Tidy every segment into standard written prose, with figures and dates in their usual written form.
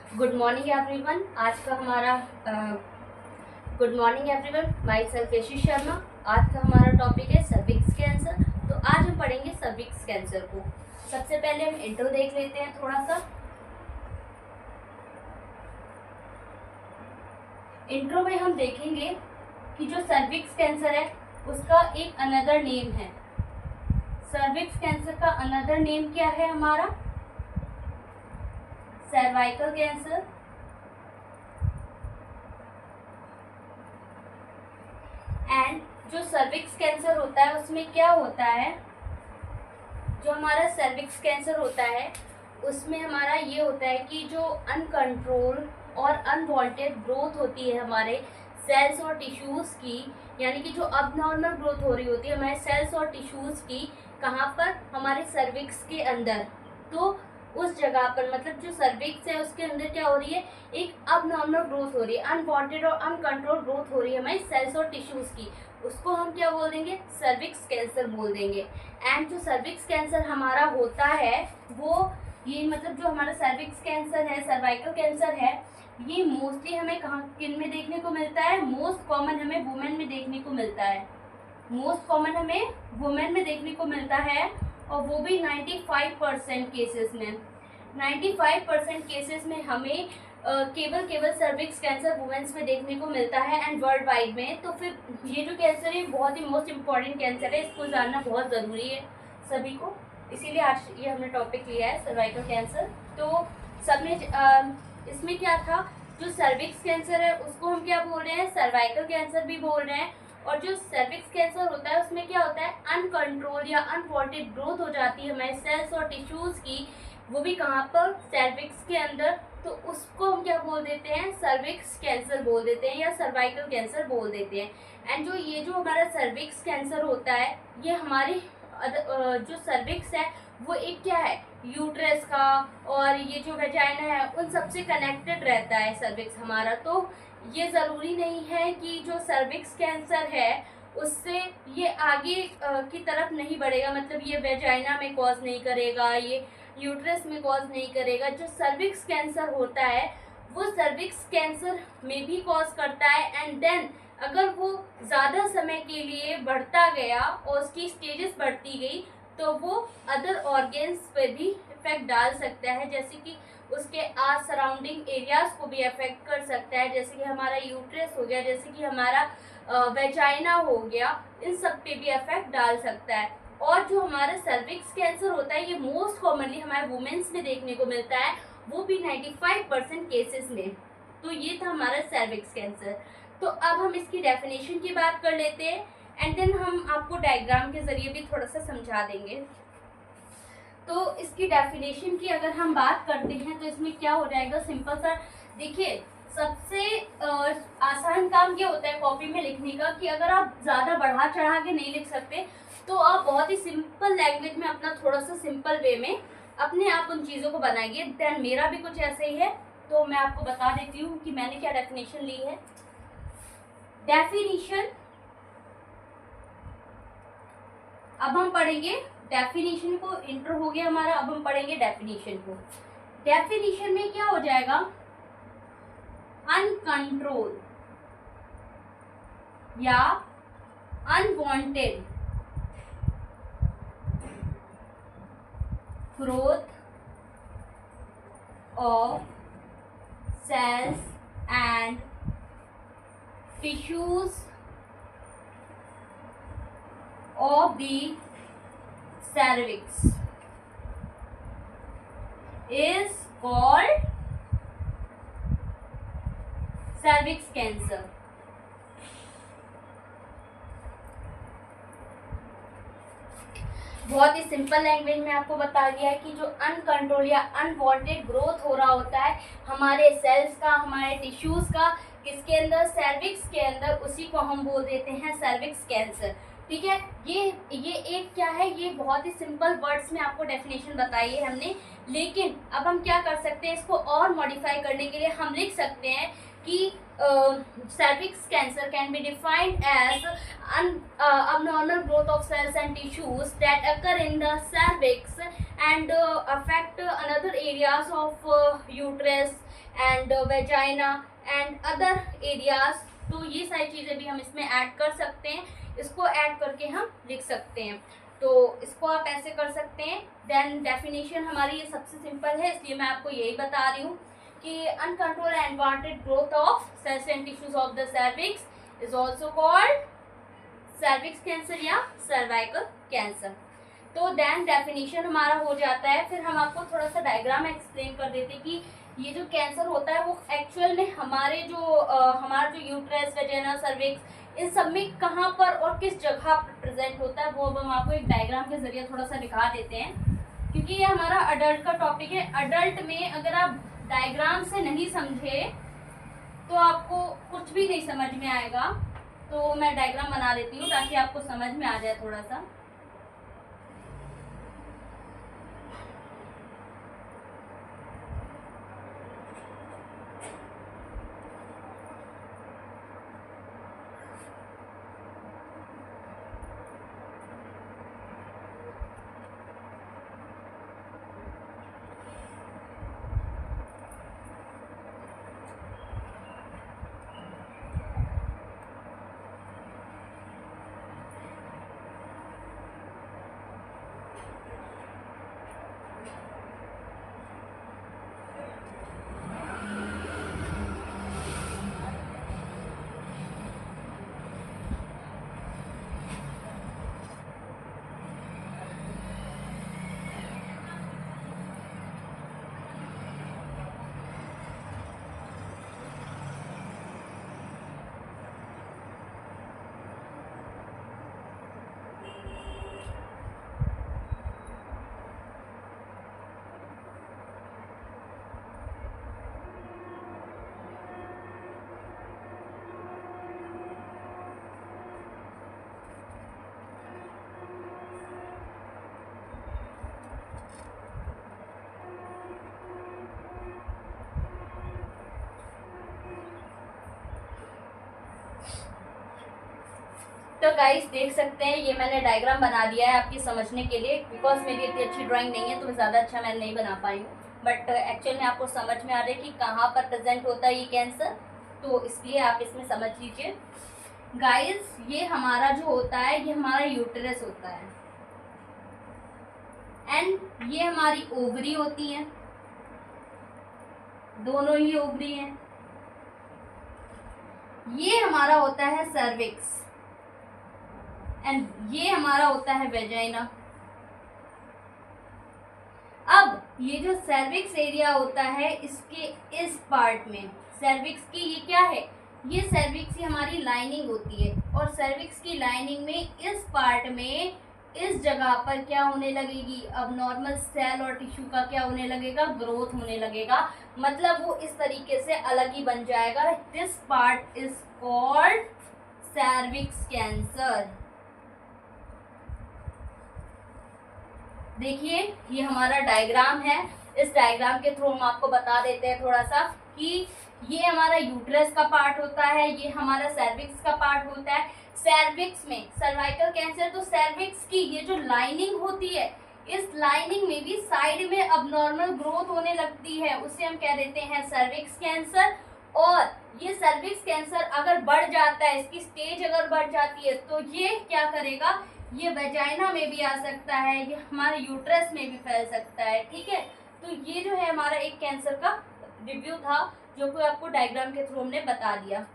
Good morning everyone. आज का हमारा good morning everyone, my self Yeshi Sharma. आज का हमारा टॉपिक है सर्विक्स कैंसर। तो आज हम पढ़ेंगे सर्विक्स कैंसर को। सबसे पहले हम इंट्रो देख लेते हैं थोड़ा सा। इंट्रो में हम देखेंगे कि जो सर्विक्स कैंसर है उसका एक अनदर नेम है। सर्विक्स कैंसर का अनदर नेम क्या है हमारा? Cervical cancer. एंड जो सर्विक्स कैंसर होता है उसमें क्या होता है, जो हमारा सर्विक्स कैंसर होता है उसमें हमारा ये होता है कि जो अनकंट्रोल और अनवांटेड ग्रोथ होती है हमारे सेल्स और टिश्यूज़ की, यानी कि जो अबनॉर्मल ग्रोथ हो रही होती है हमारे सेल्स और टिश्यूज़ की, कहाँ पर? हमारे सर्विक्स के अंदर। तो उस जगह पर मतलब जो सर्विक्स है उसके अंदर क्या हो रही है, एक अबनॉर्मल ग्रोथ हो रही है, अनवांटेड और अनकंट्रोल ग्रोथ हो रही है हमारी सेल्स और टिश्यूज़ की। उसको हम क्या बोल देंगे? सर्विक्स कैंसर बोल देंगे। एंड जो सर्विक्स कैंसर हमारा होता है वो ये मतलब जो हमारा सर्विक्स कैंसर है, सर्वाइकल कैंसर है, ये मोस्टली हमें कहाँ किन में देखने को मिलता है? मोस्ट कॉमन हमें वुमेन में देखने को मिलता है। मोस्ट कॉमन हमें वुमेन में देखने को मिलता है, और वो भी 95% केसेस में। 95% केसेस में हमें केवल सर्विक्स कैंसर वुमेन्स में देखने को मिलता है एंड वर्ल्ड वाइड में। तो फिर ये जो कैंसर है बहुत ही मोस्ट इम्पॉर्टेंट कैंसर है, इसको जानना बहुत ज़रूरी है सभी को। इसीलिए आज ये हमने टॉपिक लिया है सर्वाइकल कैंसर। तो सबने इसमें क्या था, जो सर्विक्स कैंसर है उसको हम क्या बोल रहे हैं? सर्वाइकल कैंसर भी बोल रहे हैं। और जो सर्विक्स कैंसर होता है उसमें क्या होता है, अनकंट्रोल या अनवांटेड ग्रोथ हो जाती है हमारे सेल्स और टिश्यूज़ की, वो भी कहाँ पर? सर्विक्स के अंदर। तो उसको हम क्या बोल देते हैं? सर्विक्स कैंसर बोल देते हैं या सर्वाइकल कैंसर बोल देते हैं। एंड जो हमारा सर्विक्स कैंसर होता है ये हमारी जो सर्विक्स है वो एक क्या है, यूट्रस का और ये जो वेजाइना है उन सबसे कनेक्टेड रहता है सर्विक्स हमारा। तो ये ज़रूरी नहीं है कि जो सर्विक्स कैंसर है उससे ये आगे की तरफ नहीं बढ़ेगा, मतलब ये वेजाइना में कॉज नहीं करेगा, ये यूट्रस में कॉज नहीं करेगा। जो सर्विक्स कैंसर होता है वो सर्विक्स कैंसर में भी कॉज करता है, एंड देन अगर वो ज़्यादा समय के लिए बढ़ता गया और उसकी स्टेजेस बढ़ती गई तो वो अदर ऑर्गेन्स पे भी इफेक्ट डाल सकता है, जैसे कि उसके आस सराउंडिंग एरियाज को भी अफेक्ट कर सकता है, जैसे कि हमारा यूट्रस हो गया, जैसे कि हमारा वेजाइना हो गया, इन सब पे भी अफेक्ट डाल सकता है। और जो हमारा सर्विक्स कैंसर होता है ये मोस्ट कॉमनली हमारे वुमेन्स में देखने को मिलता है, वो भी 95% केसेस में। तो ये था हमारा सर्विक्स कैंसर। तो अब हम इसकी डेफिनेशन की बात कर लेते हैं एंड देन हम आपको डायग्राम के ज़रिए भी थोड़ा सा समझा देंगे। तो इसकी डेफिनेशन की अगर हम बात करते हैं तो इसमें क्या हो जाएगा, सिंपल सा देखिए, सबसे आसान काम क्या होता है कॉपी में लिखने का, कि अगर आप ज़्यादा बढ़ा चढ़ा के नहीं लिख सकते तो आप बहुत ही सिंपल लैंग्वेज में अपना थोड़ा सा सिंपल वे में अपने आप उन चीज़ों को बनाइए। देन मेरा भी कुछ ऐसे ही है, तो मैं आपको बता देती हूँ कि मैंने क्या डेफिनेशन ली है। डेफिनेशन अब हम पढ़ेंगे डेफिनेशन को। इंट्रो हो गया हमारा, अब हम पढ़ेंगे डेफिनेशन को। डेफिनेशन में क्या हो जाएगा, अनकंट्रोल या unwanted growth of cells and tissues of the cervix is called cervix cancer। बहुत ही सिंपल लैंग्वेज में आपको बता दिया है कि जो अनकंट्रोल या अनवांटेड ग्रोथ हो रहा होता है हमारे सेल्स का, हमारे टिश्यूज का, किसके अंदर? सर्विक्स के अंदर, उसी को हम बोल देते हैं सर्विक्स कैंसर। ठीक है, ये एक क्या है, ये बहुत ही सिंपल वर्ड्स में आपको डेफिनेशन बताई है हमने। लेकिन अब हम क्या कर सकते हैं, इसको और मॉडिफाई करने के लिए हम लिख सकते हैं कि cervix cancer can be defined as abnormal growth of cells and tissues that occur in the cervix and affect another areas of uterus and vagina and other areas, तो ये सारी चीज़ें भी हम इसमें ऐड कर सकते हैं। इसको ऐड करके हम लिख सकते हैं, तो इसको आप ऐसे कर सकते हैं। देन डेफिनेशन हमारी ये सबसे सिंपल है, इसलिए मैं आपको यही बता रही हूँ कि uncontrolled and unwanted growth of cells and tissues of the cervix is also called cervix cancer या सर्वाइकल कैंसर। तो देन डेफिनेशन हमारा हो जाता है। फिर हम आपको थोड़ा सा डायग्राम एक्सप्लेन कर देते हैं कि ये जो कैंसर होता है वो एक्चुअल में हमारे जो हमारा जो यूट्रस, वेजाइना, सर्विक्स, इन सब में कहाँ पर और किस जगह पर प्रेजेंट होता है, वो अब हम आपको एक डायग्राम के जरिए थोड़ा सा दिखा देते हैं, क्योंकि ये हमारा अडल्ट का टॉपिक है। अडल्ट में अगर आप डायग्राम से नहीं समझे तो आपको कुछ भी नहीं समझ में आएगा। तो मैं डायग्राम बना देती हूँ ताकि आपको समझ में आ जाए थोड़ा सा। तो गाइस देख सकते हैं, ये मैंने डायग्राम बना दिया है आपकी समझने के लिए। बिकॉज मेरी इतनी अच्छी ड्राइंग नहीं है तो मैं ज़्यादा अच्छा मैं नहीं बना पाई हूँ, बट एक्चुअल में आपको समझ में आ रहा है कि कहाँ पर प्रेजेंट होता है ये कैंसर, तो इसलिए आप इसमें समझ लीजिए। गाइस ये हमारा जो होता है ये हमारा यूटेरस होता है, एंड ये हमारी ओवरी होती है, दोनों ही ओवरी हैं। ये हमारा होता है सर्विक्स एंड ये हमारा होता है वेजाइना। अब ये जो सर्विक्स एरिया होता है इसके इस पार्ट में, सर्विक्स की ये क्या है, ये सर्विक्स की हमारी लाइनिंग होती है, और सर्विक्स की लाइनिंग में इस पार्ट में इस जगह पर क्या होने लगेगी, अब नॉर्मल सेल और टिश्यू का क्या होने लगेगा, ग्रोथ होने लगेगा। मतलब वो इस तरीके से अलग ही बन जाएगा। This part is called cervix cancer. देखिए ये हमारा डायग्राम है, इस डायग्राम के थ्रू हम आपको बता देते हैं थोड़ा सा कि ये हमारा यूट्रस का पार्ट होता है, ये हमारा सर्विक्स का पार्ट होता है। सर्विक्स में सर्वाइकल कैंसर, तो सर्विक्स की ये जो लाइनिंग होती है, इस लाइनिंग में भी साइड में अबनॉर्मल ग्रोथ होने लगती है, उसे हम कह देते हैं सर्विक्स कैंसर। और ये सर्विक्स कैंसर अगर बढ़ जाता है, इसकी स्टेज अगर बढ़ जाती है, तो ये क्या करेगा, ये वेजाइना में भी आ सकता है, ये हमारे यूट्रस में भी फैल सकता है। ठीक है, तो ये जो है हमारा एक कैंसर का रिव्यू था जो कि आपको डायग्राम के थ्रू हमने बता दिया।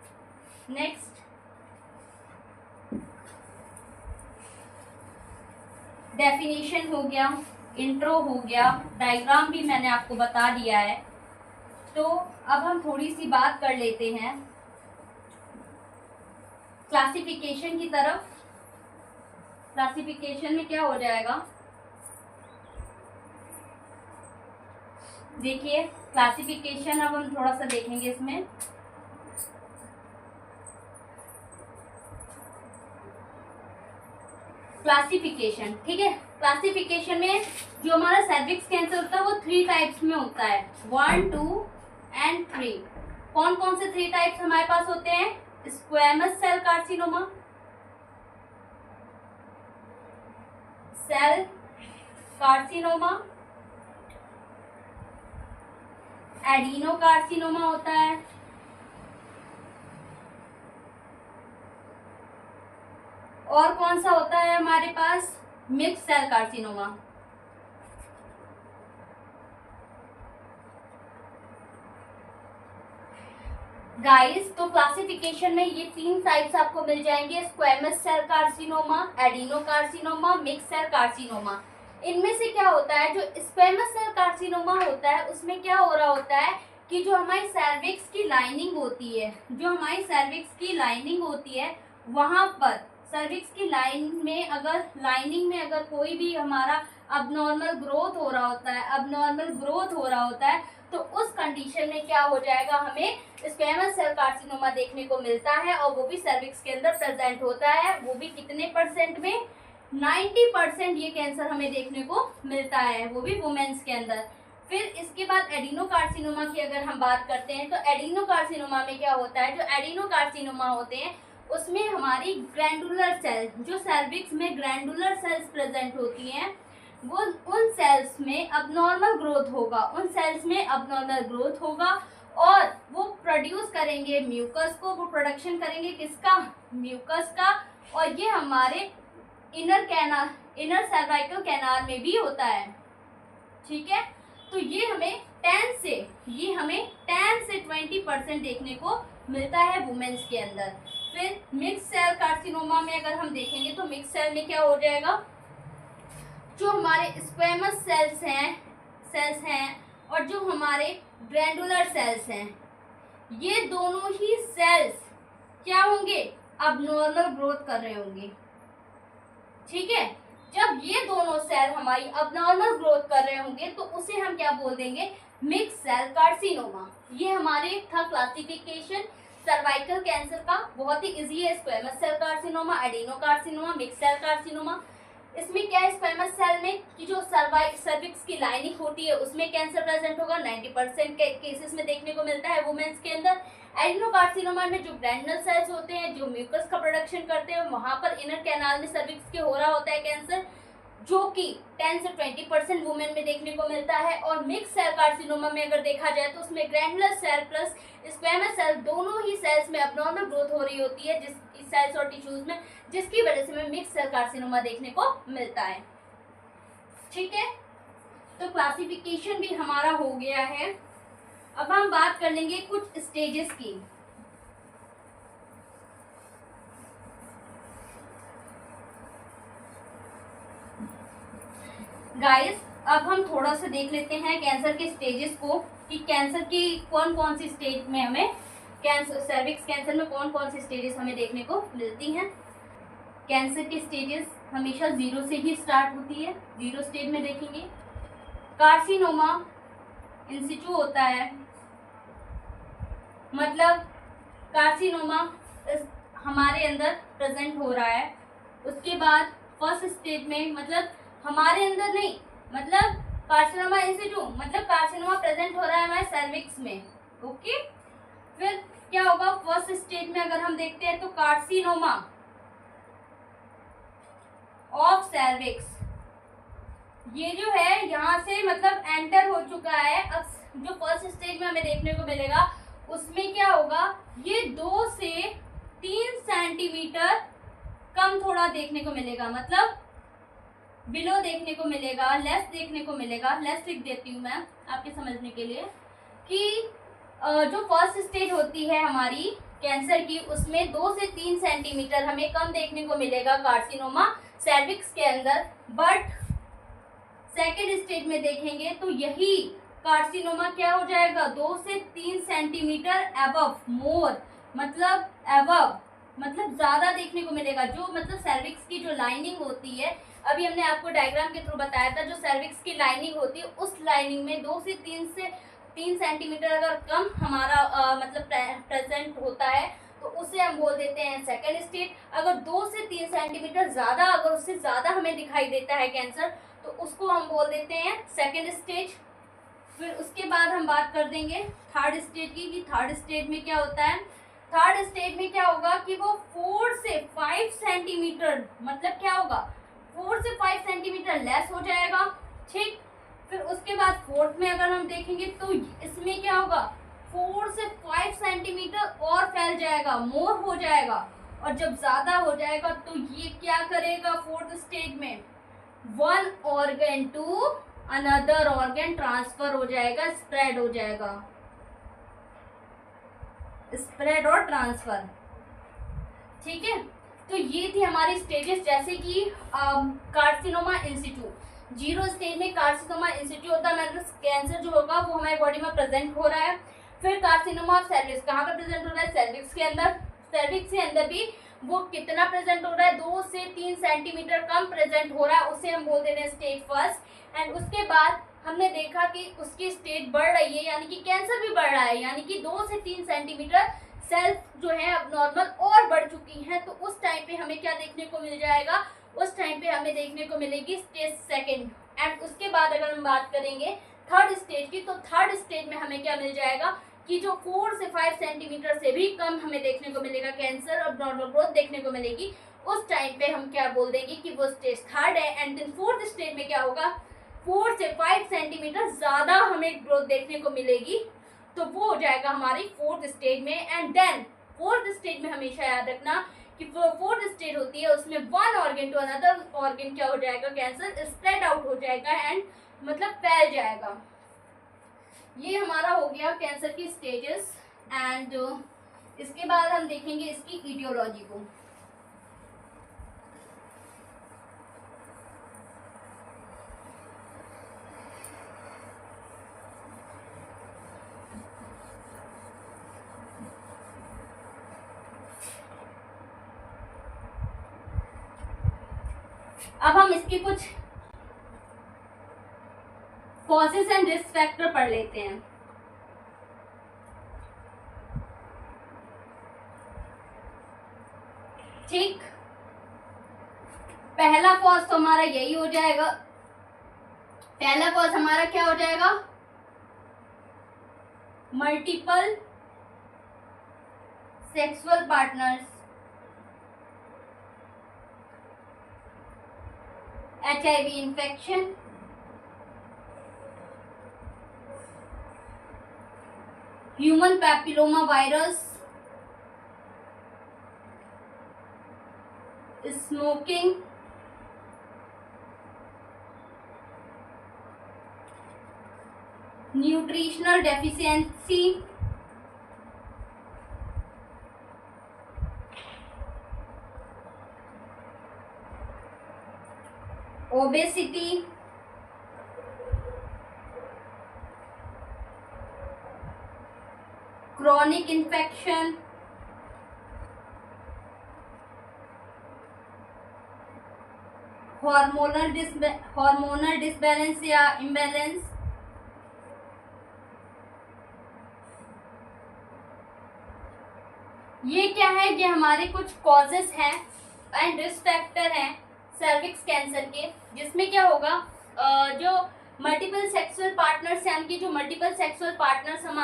नेक्स्ट डेफिनेशन हो गया, इंट्रो हो गया, डायग्राम भी मैंने आपको बता दिया है। तो अब हम थोड़ी सी बात कर लेते हैं क्लासिफिकेशन की तरफ। क्लासिफिकेशन में क्या हो जाएगा, देखिए क्लासिफिकेशन अब हम थोड़ा सा देखेंगे इसमें। क्लासिफिकेशन, ठीक है, क्लासिफिकेशन में जो हमारा सर्विक्स कैंसर होता है वो 3 टाइप्स में होता है, 1, 2 एंड 3। कौन कौन से 3 टाइप्स हमारे पास होते हैं, squamous cell carcinoma, cell carcinoma, adenocarcinoma होता है, और कौन सा होता है हमारे पास, मिक्स सेल कार्सिनोमा। गाइस तो क्लासिफिकेशन में ये 3 टाइप्स आपको मिल जाएंगे, squamous cell carcinoma, adenocarcinoma, mix cell carcinoma. इनमें से क्या होता है, जो स्क्वेमस सेल कार्सिनोमा होता है उसमें क्या हो रहा होता है कि जो हमारी सर्विक्स की लाइनिंग होती है, जो हमारी सर्विक्स की लाइनिंग होती है वहां पर सर्विक्स की लाइनिंग में अगर कोई भी हमारा अबनॉर्मल ग्रोथ हो रहा होता है तो उस कंडीशन में क्या हो जाएगा, हमें स्क्वेमस सेल कार्सिनोमा देखने को मिलता है, और वो भी सर्विक्स के अंदर प्रेजेंट होता है। वो भी कितने परसेंट में, 90% ये कैंसर हमें देखने को मिलता है, वो भी वुमेन्स के अंदर। फिर इसके बाद एडिनोकार्सिनोमा की अगर हम बात करते हैं तो एडिनोकार्सिनोमा में क्या होता है, जो एडिनोकार्सिनोमा होते हैं उसमें हमारी ग्रैंडुलर सेल, जो सर्विक्स में ग्रैंडुलर सेल्स प्रेजेंट होती हैं, वो उन सेल्स में अबनॉर्मल ग्रोथ होगा और वो प्रोड्यूस करेंगे म्यूकस को, वो प्रोडक्शन करेंगे किसका, म्यूकस का, और ये हमारे इनर सर्वाइकल कैनाल में भी होता है। ठीक है, तो ये हमें 10 से 20% देखने को मिलता है वुमेन्स के अंदर। फिर मिक्स सेल कार्सिनोमा में अगर हम देखेंगे तो मिक्स सेल में क्या हो जाएगा, जो हमारे स्क्वेमस सेल्स हैं और जो हमारे ग्रैंडुलर सेल्स हैं, ये दोनों ही सेल्स क्या होंगे, अबनॉर्मल ग्रोथ कर रहे होंगे। ठीक है, जब ये दोनों सेल हमारी अबनॉर्मल ग्रोथ कर रहे होंगे तो उसे हम क्या बोल देंगे, मिक्स सेल कार्सिनोमा। ये हमारे था क्लासिफिकेशन सर्वाइकल कैंसर का, बहुत ही इजी है। Squamous cell carcinoma, adenocarcinoma, mix cell carcinoma. इसमें क्या है, स्क्वेमस सेल में कि जो सर्विक्स की लाइनिंग होती है उसमें कैंसर प्रेजेंट होगा, 90% के केसेस में देखने को मिलता है वुमेन्स के अंदर। एडिनोकार्सिनोमा में जो ग्रैंडुलर सेल्स होते हैं, जो म्यूकस का प्रोडक्शन करते हैं, वहां पर इनर कैनाल में सर्विक्स के हो रहा होता है कैंसर, जो कि 10 से 20% वुमेन में देखने को मिलता है। और मिक्स सेल कार्सिनोमा में अगर देखा जाए तो उसमें glandular cell plus squamous cell दोनों ही सेल्स में अबनॉर्मल ग्रोथ हो रही होती है, जिस सेल्स और टिश्यूज में, जिसकी वजह से हमें मिक्स सेल कार्सिनोमा देखने को मिलता है। ठीक है, तो क्लासिफिकेशन भी हमारा हो गया है। अब हम बात कर लेंगे कुछ स्टेजेस की। गाइस अब हम थोड़ा सा देख लेते हैं कैंसर के स्टेजेस को, कि कैंसर की कौन कौन सी स्टेज में हमें सर्विक्स कैंसर में कौन कौन सी स्टेजेस हमें देखने को मिलती हैं। कैंसर की स्टेजेस हमेशा 0 से ही स्टार्ट होती है। 0 स्टेज में देखेंगे कार्सिनोमा इन सिचु होता है, मतलब कार्सिनोमा हमारे अंदर प्रेजेंट हो रहा है। उसके बाद फर्स्ट स्टेज में, मतलब हमारे अंदर नहीं, मतलब कार्सिनोमा इन सिचु, मतलब कार्सिनोमा प्रेजेंट हो रहा है हमारे सर्विक्स में। ओके, फिर क्या होगा, फर्स्ट स्टेज में अगर हम देखते हैं तो कार्सिनोमा ऑफ सर्विक्स, ये जो है यहाँ से मतलब एंटर हो चुका है। अब जो फर्स्ट स्टेज में हमें देखने को मिलेगा उसमें क्या होगा, ये 2 से 3 सेंटीमीटर कम थोड़ा देखने को मिलेगा, मतलब बिलो देखने को मिलेगा, लेस देखने को मिलेगा। लेस लिख देती हूँ मैं आपके समझने के लिए, कि जो फर्स्ट स्टेज होती है हमारी कैंसर की, उसमें 2 से 3 सेंटीमीटर हमें कम देखने को मिलेगा कार्सिनोमा सर्विक्स के अंदर। बट सेकेंड स्टेज में देखेंगे तो यही कार्सिनोमा क्या हो जाएगा, 2 से 3 सेंटीमीटर अबव, मोर मतलब अबव, मतलब ज्यादा देखने को मिलेगा। जो मतलब सर्विक्स की जो लाइनिंग होती है, अभी हमने आपको डायग्राम के थ्रू बताया था, जो सर्विक्स की लाइनिंग होती है उस लाइनिंग में 2 से 3 सेंटीमीटर अगर कम हमारा मतलब प्रेजेंट होता है तो उसे हम बोल देते हैं सेकेंड स्टेज। अगर 2 से 3 सेंटीमीटर ज़्यादा, अगर उससे ज़्यादा हमें दिखाई देता है कैंसर, तो उसको हम बोल देते हैं सेकेंड स्टेज। फिर उसके बाद हम बात कर देंगे थर्ड स्टेज की, कि थर्ड स्टेज में क्या होता है। थर्ड स्टेज में क्या होगा कि वो 4 से 5 सेंटीमीटर, मतलब क्या होगा, 4 से 5 सेंटीमीटर लेस हो जाएगा। ठीक, फिर उसके बाद फोर्थ में अगर हम देखेंगे तो इसमें क्या होगा, 4 से 5 सेंटीमीटर और फैल जाएगा, मोर हो जाएगा। और जब ज्यादा हो जाएगा तो ये क्या करेगा, फोर्थ स्टेज में one organ to another organ transfer हो जाएगा, स्प्रेड हो जाएगा, स्प्रेड और ट्रांसफर। ठीक है, तो ये थी हमारी स्टेजेस, जैसे कि कार्सिनोमा इंसिटू। 0 स्टेज में कार्सिनोमा इंसिटू होता है, मतलब कैंसर जो होगा वो हमारी बॉडी में प्रेजेंट हो रहा है। फिर कार्सिनोमा ऑफ सर्विक्स कहाँ पे प्रेजेंट हो रहा है, सर्विक्स के अंदर। सर्विक्स के अंदर भी वो कितना प्रेजेंट हो रहा है, 2 से 3 सेंटीमीटर कम प्रेजेंट हो रहा है, उसे हम बोल दे रहे हैं स्टेज फर्स्ट। एंड उसके बाद हमने देखा कि उसकी स्टेज बढ़ रही है, यानी कि कैंसर भी बढ़ रहा है, यानी कि 2 से 3 सेंटीमीटर सेल्स जो है अब नॉर्मल और बढ़ चुकी हैं। तो उस टाइम पे हमें क्या देखने को मिल जाएगा, उस टाइम पे हमें देखने को मिलेगी स्टेज सेकंड। एंड उसके बाद अगर हम बात करेंगे थर्ड स्टेज की, तो थर्ड स्टेज में हमें क्या मिल जाएगा कि जो 4 से 5 सेंटीमीटर से भी कम हमें देखने को मिलेगा कैंसर और नॉर्मल ग्रोथ देखने को मिलेगी। उस टाइम पे हम क्या बोल देंगे कि वो स्टेज थर्ड है। एंड देन फोर्थ स्टेज में क्या होगा, 4 से 5 सेंटीमीटर ज्यादा हमें ग्रोथ देखने को मिलेगी, तो वो हो जाएगा हमारी फोर्थ स्टेज में। एंड देन फोर्थ स्टेज में हमेशा याद रखना कि फोर्थ स्टेज होती है उसमें one organ to another organ क्या हो जाएगा, कैंसर स्प्रेड आउट हो जाएगा एंड मतलब फैल जाएगा। ये हमारा हो गया कैंसर की स्टेजेस। एंड इसके बाद हम देखेंगे इसकी ईटियोलॉजी को। अब हम इसके कुछ कॉजेस एंड रिस्क फैक्टर पढ़ लेते हैं। ठीक, पहला कॉज तो हमारा यही हो जाएगा, पहला कॉज हमारा क्या हो जाएगा, multiple sexual partners, HIV infection, human papilloma virus, smoking, nutritional deficiency, obesity, chronic infection, hormonal disbalance या इम्बैलेंस, ये क्या है, ये हमारे कुछ कॉजेस हैं एंड रिस्क फैक्टर हैं सर्विक्स कैंसर के, जिसमें क्या होगा जो मल्टीपल सेक्सुअल पार्टनर्स, यानी कि जो मल्टीपल सेक्सुअल पार्टनर्स हम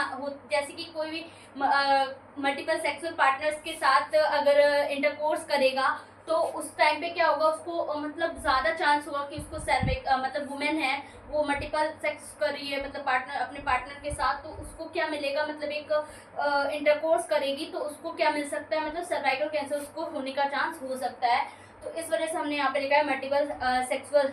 जैसे कि कोई भी मल्टीपल सेक्सुअल पार्टनर्स के साथ अगर इंटरकोर्स करेगा तो उस टाइम पे क्या होगा, उसको मतलब ज़्यादा चांस होगा कि उसको सर्विक मतलब वुमेन है वो मल्टीपल सेक्स कर रही है, मतलब पार्टनर अपने पार्टनर के साथ, तो उसको क्या मिलेगा, मतलब एक इंटरकोर्स करेगी तो उसको क्या मिल सकता है, मतलब सर्वाइकल कैंसर उसको होने का चांस हो सकता है। तो इस वजह से हमने यहाँ पे लिखा है मल्टीपल सेक्सुअल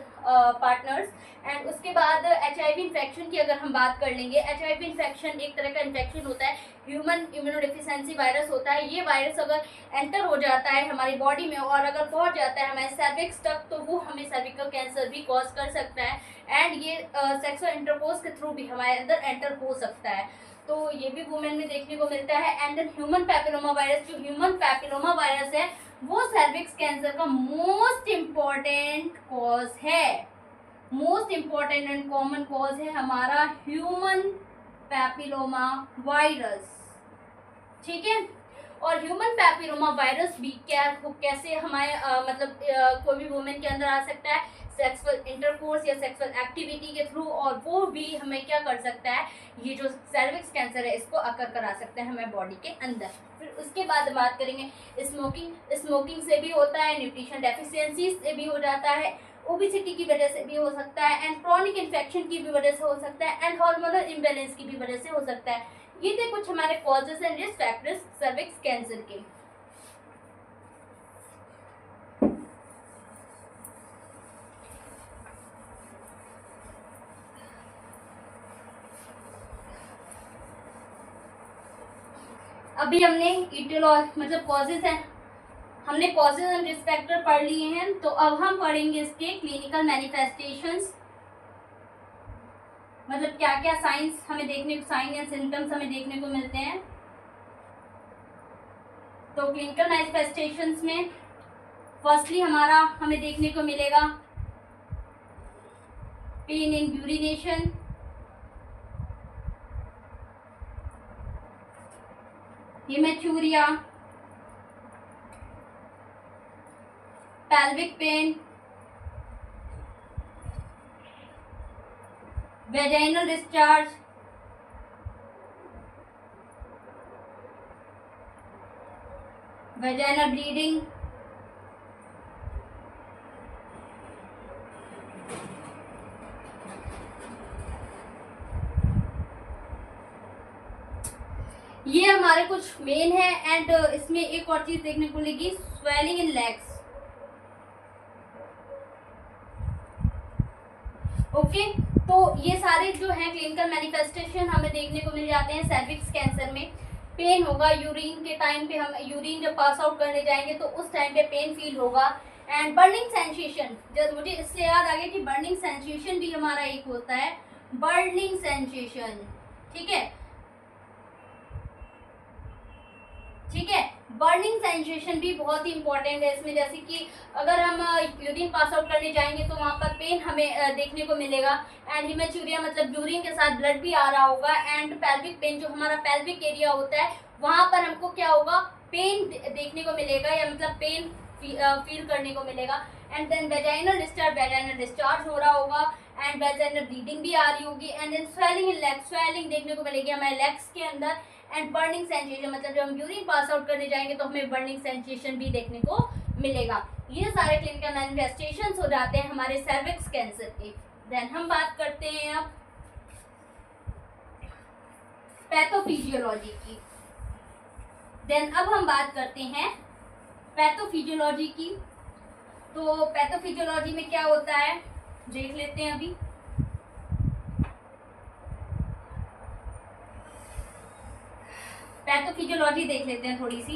पार्टनर्स। एंड उसके बाद HIV इन्फेक्शन की अगर हम बात कर लेंगे, HIV इन्फेक्शन एक तरह का इन्फेक्शन होता है, ह्यूमन इम्यूनोडेफिशिएंसी वायरस होता है। ये वायरस अगर एंटर हो जाता है हमारी बॉडी में और अगर पहुंच जाता है हमारे सर्विक्स तक, तो वो हमें सर्विकल कैंसर भी कॉज कर सकता है। एंड ये सेक्सुअल इंटरकोर्स के थ्रू भी हमारे अंदर एंटर हो सकता है, तो ये भी वुमेन में देखने को मिलता है। And then human papilloma virus, जो ह्यूमन पैपिलोमा वायरस है वो सर्विक्स कैंसर का मोस्ट इम्पॉर्टेंट कॉज है, most important and common cause है हमारा ह्यूमन पैपिलोमा वायरस। ठीक है, और ह्यूमन पैपिलोमा वायरस भी कैसे हमारे मतलब कोई भी वुमेन के अंदर आ सकता है, सेक्सुअल इंटरकोर्स या सेक्सुअल एक्टिविटी के थ्रू, और वो भी हमें क्या कर सकता है, ये जो सर्विक्स कैंसर है इसको अकर करा सकता है हमारे बॉडी के अंदर। फिर उसके बाद बात करेंगे स्मोकिंग, स्मोकिंग से भी होता है, न्यूट्रिशन डेफिशिएंसी से भी हो जाता है, ओबेसिटी की वजह से भी हो सकता है, एंड क्रॉनिक इन्फेक्शन की भी वजह से हो सकता है, एंड हार्मोनल इम्बैलेंस की भी वजह से हो सकता है। ये थे कुछ हमारे causes and risk factors cervix cancer के। अभी हमने मतलब कॉजेज हैं, हमने कॉजेज एंड रिस्क फैक्टर पढ़ लिए हैं, तो अब हम पढ़ेंगे इसके क्लिनिकल मैनिफेस्टेशंस, मतलब क्या क्या साइन एंड सिम्टम्स हमें देखने को मिलते हैं। तो क्लिनिकल मैनिफेस्टेशंस में फर्स्टली हमें देखने को मिलेगा pain in urination, haematuria, pelvic pain, vaginal discharge, vaginal bleeding, ये हमारे कुछ मेन है। एंड इसमें एक और चीज देखने को मिलेगी, स्वेलिंग इन लेग्स। ओके, तो ये सारे जो हैं क्लिनिकल मैनिफेस्टेशन हमें देखने को मिल जाते हैं सर्विक्स कैंसर में। पेन होगा यूरिन के टाइम पे, हम यूरिन जब पास आउट करने जाएंगे तो उस टाइम पे पेन फील होगा। एंड बर्निंग सेंसेशन, जब मुझे इससे याद आ गया कि बर्निंग सेंसेशन भी हमारा एक होता है, बर्निंग सेंसेशन। ठीक है, ठीक है, बर्निंग सेंसेशन भी बहुत ही इंपॉर्टेंट है इसमें। जैसे कि अगर हम यूरिन पास आउट करने जाएंगे तो वहाँ पर पेन हमें देखने को मिलेगा। एंड हेमेचूरिया मतलब यूरिन के साथ ब्लड भी आ रहा होगा। एंड पेल्विक पेन, जो हमारा पेल्विक एरिया होता है, वहाँ पर हमको क्या होगा, पेन देखने को मिलेगा, या मतलब पेन फील करने को मिलेगा। एंड देन वेजाइनल डिस्चार्ज हो रहा होगा, एंड वेजाइनल ब्लीडिंग भी आ रही होगी। And then swelling in legs, swelling देखने को मिलेगी हमारे लेग्स के अंदर। एंड बर्निंग सेंसेशन, मतलब जब हम यूरिन पास आउट करने जाएंगे तो हमें बर्निंग सेंसेशन भी देखने को मिलेगा। ये सारे क्लिनिकल मैनिफेस्टेशंस हो जाते हैं हमारे सर्विक्स कैंसर के। देन हम बात करते हैं अब पैथोफिजियोलॉजी की। देन अब हम बात करते हैं पैथोफिजियोलॉजी की। तो पैथोफिजियोलॉजी में क्या होता है देख लेते हैं अभी। पैथोफिजियोलॉजी देख लेते हैं थोड़ी सी।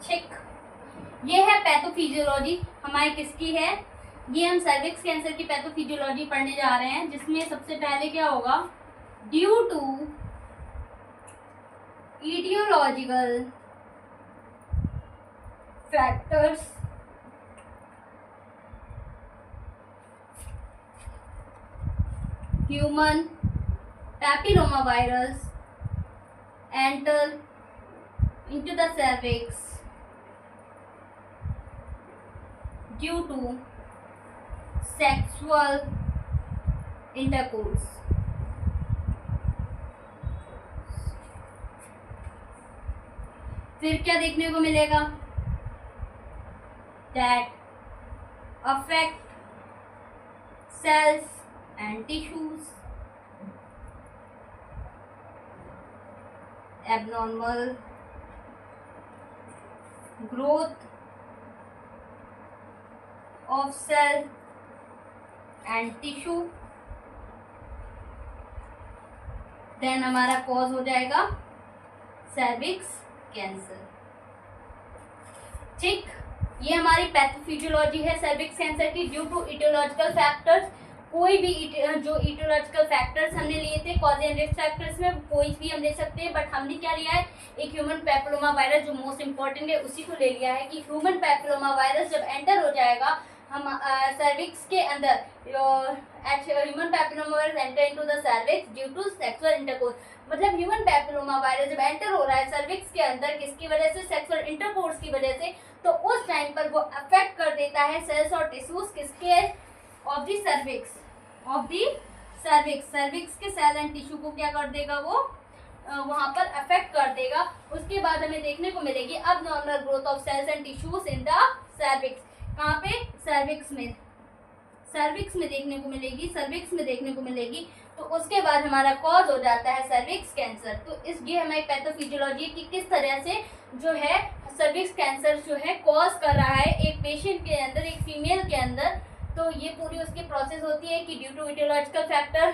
ठीक, ये है पैथोफिजियोलॉजी हमारे किसकी है, ये हम सर्विक्स कैंसर की पैथोफिजियोलॉजी पढ़ने जा रहे हैं। जिसमें सबसे पहले क्या होगा, due to aetiological factors human papillomavirus enter into the cervix due to sexual intercourse. फिर क्या देखने को मिलेगा, that affect cells and tissues, abnormal growth of cell and tissue। Then हमारा कॉज हो जाएगा सर्विक्स कैंसर। ठीक, ये हमारी पैथोफिजियोलॉजी है सर्विक्स कैंसर की। ड्यू टू इटियोलॉजिकल फैक्टर्स, कोई भी जो इटियोलॉजिकल फैक्टर्स हमने लिए थे कॉज एंड रिस्क फैक्टर्स में, कोई भी हम ले सकते हैं, बट हमने क्या लिया है, एक ह्यूमन पैपिलोमा वायरस जो मोस्ट इंपॉर्टेंट है उसी को ले लिया है। कि ह्यूमन पैपिलोमा वायरस जब एंटर हो जाएगा हम सर्विक्स के अंदर, human papilloma virus enter into the cervix due to sexual intercourse, मतलब ह्यूमन पैपिलोमा वायरस जब एंटर हो रहा है सर्विक्स के अंदर, किसकी वजह से, सेक्सुअल इंटरकोर्स की वजह से, तो उस टाइम पर वो अफेक्ट कर देता है सेल्स और टिश्यूज किसके, ऑफ दी सर्विक्स, सर्विक्स के सेल एंड टिश्यू को क्या कर देगा, वो वहाँ पर अफेक्ट कर देगा। उसके बाद हमें देखने को मिलेगी अब normal growth of cells and tissues in the cervix. कहाँ पे? सर्विक्स में, सर्विक्स में देखने को मिलेगी, सर्विक्स में देखने को मिलेगी। तो उसके बाद हमारा कॉज हो जाता है सर्विक्स कैंसर। तो इस ये हमारी पैथोफिजियोलॉजी की किस तरह से जो है सर्विक्स कैंसर जो है कॉज कर रहा है एक पेशेंट के अंदर, एक फीमेल के अंदर। तो ये पूरी उसकी प्रोसेस होती है कि ड्यू टू इटियोलॉजिकल फैक्टर,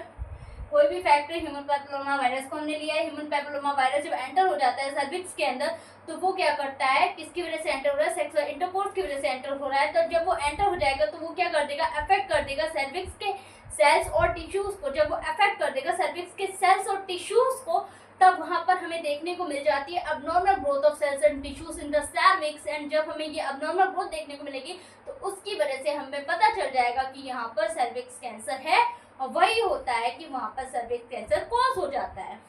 कोई भी फैक्टर, ह्यूमन पैपिलोमा वायरस को हमने लिया है, ह्यूमन पैपिलोमा वायरस जब एंटर हो जाता है सर्विक्स के अंदर तो वो क्या करता है, किसकी वजह से एंटर हो रहा है, सेक्सुअल इंटरकोर्स की वजह से एंटर हो रहा है। तो जब वो एंटर हो जाएगा तो वो क्या कर देगा, अफेक्ट कर देगा सर्विक्स के सेल्स और टिश्यूज को। जब वो अफेक्ट कर देगा सर्विक्स के सेल्स और टिश्यूज को, तब वहां पर हमें देखने को मिल जाती है abnormal growth of cells and tissues in the cervix. And जब हमें ये अबनॉर्मल ग्रोथ देखने को मिलेगी तो उसकी वजह से हमें पता चल जाएगा कि यहाँ पर सर्विक्स कैंसर है, और वही होता है कि वहां पर सर्विक्स कैंसर कॉज हो जाता है।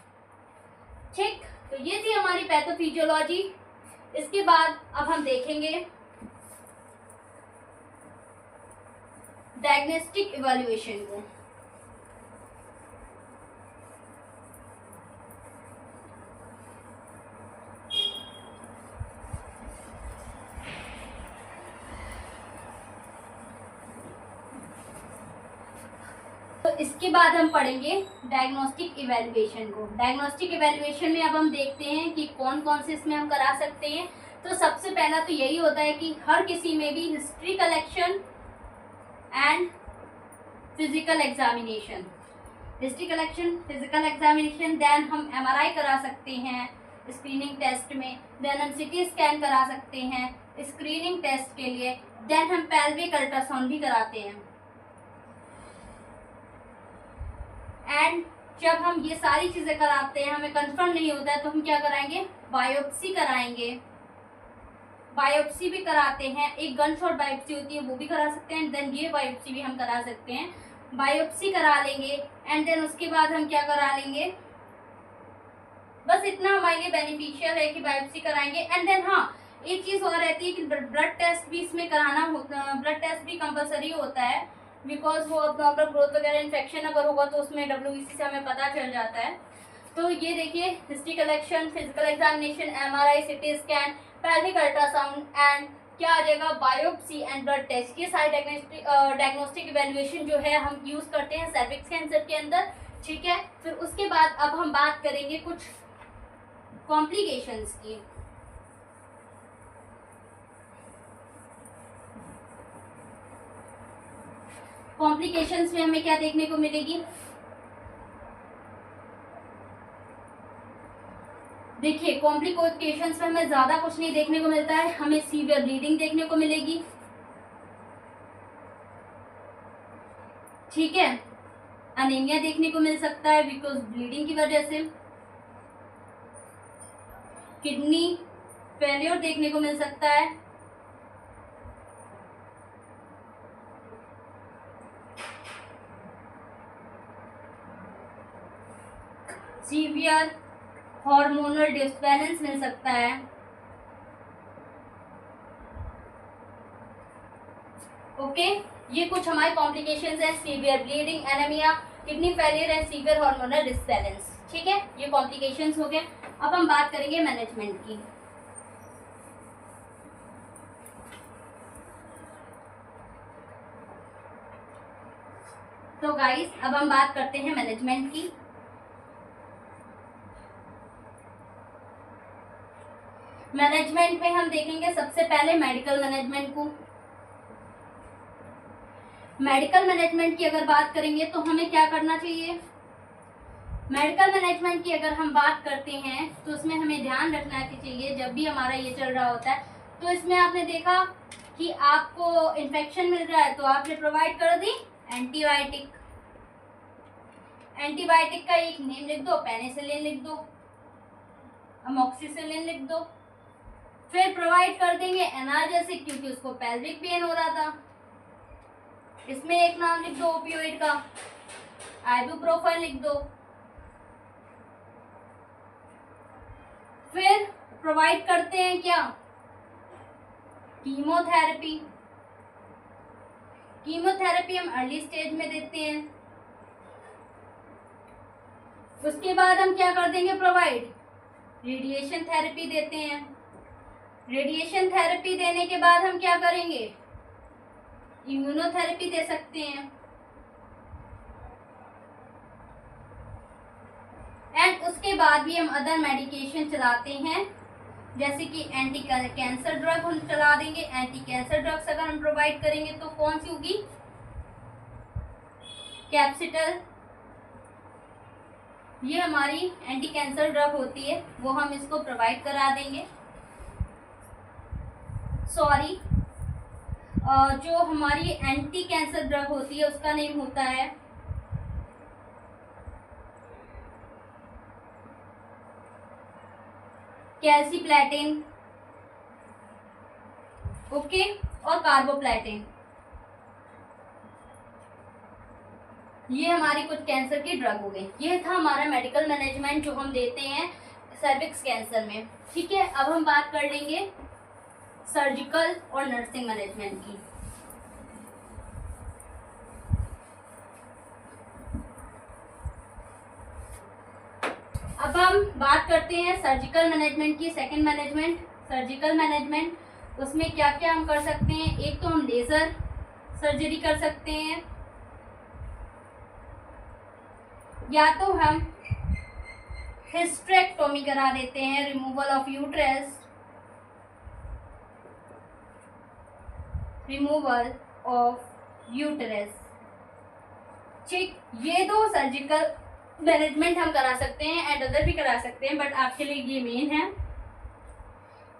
ठीक, तो ये थी हमारी पैथोफिजियोलॉजी। इसके बाद अब हम देखेंगे डायग्नोस्टिक इवैल्यूएशन को। तो इसके बाद हम पढ़ेंगे डायग्नोस्टिक इवैल्यूएशन को। डायग्नोस्टिक इवैल्यूएशन में अब हम देखते हैं कि कौन कौन से इसमें हम करा सकते हैं। तो सबसे पहला तो यही होता है कि हर किसी में भी history collection and physical examination, history collection, physical examination, then हम MRI करा सकते हैं स्क्रीनिंग टेस्ट में, देन हम CT स्कैन करा सकते हैं स्क्रीनिंग टेस्ट के लिए, देन हम पेल्विक अल्ट्रासाउंड भी कराते हैं। एंड जब हम ये सारी चीज़ें कराते हैं हमें कंफर्म नहीं होता है तो हम क्या कराएंगे, बायोप्सी कराएंगे। बायोप्सी भी कराते हैं, एक गन शॉट बायोप्सी होती है वो भी करा सकते हैं, देन ये बायोप्सी भी हम करा सकते हैं। बायोप्सी करा लेंगे एंड देन उसके बाद हम क्या करा लेंगे, बस इतना हमारे लिए बेनिफिशियल है कि बायोप्सी कराएंगे। एंड देन हाँ, एक चीज़ और रहती है कि ब्लड टेस्ट भी इसमें कराना होता है, ब्लड टेस्ट भी कंपलसरी होता है, बिकॉज वो अबनॉर्मल ग्रोथ वगैरह इन्फेक्शन अगर होगा तो उसमें WBC से हमें पता चल जाता है। तो ये देखिए, history collection, physical examination, MRI, CT scan, pelvic ultrasound and क्या आ जाएगा, बायोप्सी एंड ब्लड टेस्ट। ये सारे डायग्नोस्टिक इवैल्यूएशन जो है हम यूज़ करते हैं सर्विक्स कैंसर के अंदर। ठीक है, फिर उसके बाद अब हम बात करेंगे कुछ कॉम्प्लिकेशंस की। कॉम्प्लिकेशंस में हमें क्या देखने को मिलेगी, देखिए कॉम्प्लिकेशंस में हमें ज़्यादा कुछ नहीं देखने को मिलता है, हमें सीवियर ब्लीडिंग देखने को मिलेगी। ठीक है, अनीमिया देखने को मिल सकता है बिकॉज ब्लीडिंग की वजह से, किडनी फेलियर देखने को मिल सकता है, सीवियर हार्मोनल डिसबैलेंस मिल सकता है। ओके, ये कुछ हमारे कॉम्प्लिकेशंस हैं, severe bleeding, anaemia, kidney failure and severe hormonal disbalance. ठीक है, ये कॉम्प्लिकेशंस हो गए। अब हम बात करेंगे मैनेजमेंट की। तो गाइस अब हम बात करते हैं मैनेजमेंट की। मैनेजमेंट में हम देखेंगे सबसे पहले मेडिकल मैनेजमेंट को। मेडिकल मैनेजमेंट की अगर बात करेंगे तो हमें क्या करना चाहिए, मेडिकल मैनेजमेंट की अगर हम बात करते हैं तो उसमें हमें ध्यान रखना चाहिए जब भी हमारा ये चल रहा होता है तो इसमें आपने देखा कि आपको इन्फेक्शन मिल रहा है तो आपने प्रोवाइड कर दी एंटीबायोटिक। एंटीबायोटिक का एक नेम लिख दो, पेनिसिलिन लिख दो, अमोक्सिसिलिन लिख दो। फिर प्रोवाइड कर देंगे एनाल्जेसिक क्योंकि उसको पेल्विक पेन हो रहा था, इसमें एक नाम लिख दो ओपियोइड का, आइबुप्रोफेन लिख दो। फिर प्रोवाइड करते हैं क्या, कीमोथेरेपी। कीमोथेरेपी हम अर्ली स्टेज में देते हैं। उसके बाद हम क्या कर देंगे, प्रोवाइड रेडिएशन थेरेपी देते हैं। रेडिएशन थेरेपी देने के बाद हम क्या करेंगे, इम्यूनोथेरेपी दे सकते हैं। एंड उसके बाद भी हम अदर मेडिकेशन चलाते हैं, जैसे कि एंटी कैंसर ड्रग हम चला देंगे। एंटी कैंसर ड्रग्स अगर हम प्रोवाइड करेंगे तो कौन सी होगी, कैप्सिटल, ये हमारी एंटी कैंसर ड्रग होती है, वो हम इसको प्रोवाइड करा देंगे। सॉरी, जो हमारी एंटी कैंसर ड्रग होती है उसका नेम होता है कैल्सीप्लेटिन, ओके, और कार्बोप्लेटिन। ये हमारी कुछ कैंसर की ड्रग हो गई। ये था हमारा मेडिकल मैनेजमेंट जो हम देते हैं सर्विक्स कैंसर में। ठीक है, अब हम बात कर लेंगे सर्जिकल और नर्सिंग मैनेजमेंट की। अब हम बात करते हैं सर्जिकल मैनेजमेंट की। सेकंड मैनेजमेंट सर्जिकल मैनेजमेंट, उसमें क्या क्या हम कर सकते हैं। एक तो हम लेजर सर्जरी कर सकते हैं, या तो हम हिस्टेरेक्टोमी करा देते हैं, removal of uterus, removal of uterus. ठीक, ये दो सर्जिकल मैनेजमेंट हम करा सकते हैं, एंड अदर भी करा सकते हैं, बट आपके लिए ये मेन है।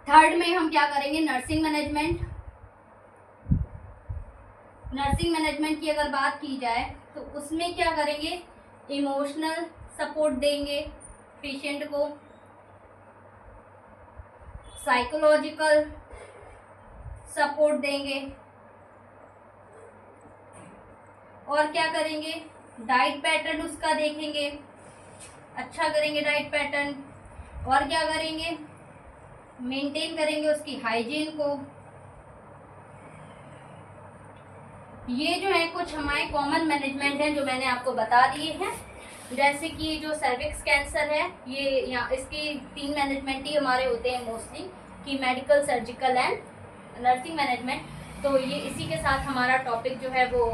थर्ड में हम क्या करेंगे, नर्सिंग मैनेजमेंट। नर्सिंग मैनेजमेंट की अगर बात की जाए तो उसमें क्या करेंगे, इमोशनल सपोर्ट देंगे पेशेंट को, साइकोलॉजिकल सपोर्ट देंगे, और क्या करेंगे, डाइट पैटर्न उसका देखेंगे, अच्छा करेंगे डाइट पैटर्न, और क्या करेंगे, मेंटेन करेंगे उसकी हाइजीन को। ये जो है कुछ हमारे कॉमन मैनेजमेंट हैं जो मैंने आपको बता दिए हैं। जैसे कि जो सर्विक्स कैंसर है, ये यहाँ इसकी 3 मैनेजमेंट ही हमारे होते हैं मोस्टली, कि medical, surgical and nursing management. तो ये इसी के साथ हमारा टॉपिक जो है वो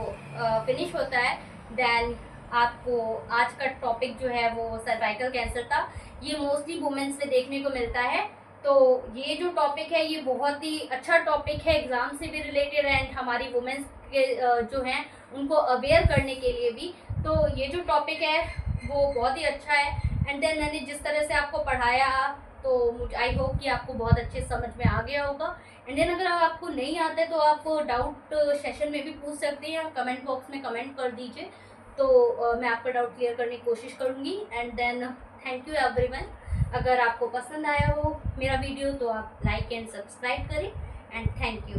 फिनिश होता है। देन आपको आज का टॉपिक जो है वो सर्वाइकल कैंसर था। ये मोस्टली वुमेन्स में देखने को मिलता है। तो ये जो टॉपिक है ये बहुत ही अच्छा टॉपिक है, एग्ज़ाम से भी रिलेटेड एंड हमारी वुमेन्स के जो हैं उनको अवेयर करने के लिए भी। तो ये जो टॉपिक है वो बहुत ही अच्छा है। एंड देन मैंने जिस तरह से आपको पढ़ाया तो मुझे आई होप कि आपको बहुत अच्छे समझ में आ गया होगा। एंड देन अगर आपको नहीं आता है तो आप डाउट सेशन में भी पूछ सकते हैं, कमेंट बॉक्स में कमेंट कर दीजिए, तो मैं आपका डाउट क्लियर करने की कोशिश करूँगी। And then thank you everyone. अगर आपको पसंद आया हो मेरा वीडियो तो आप लाइक एंड सब्सक्राइब करें, एंड थैंक यू।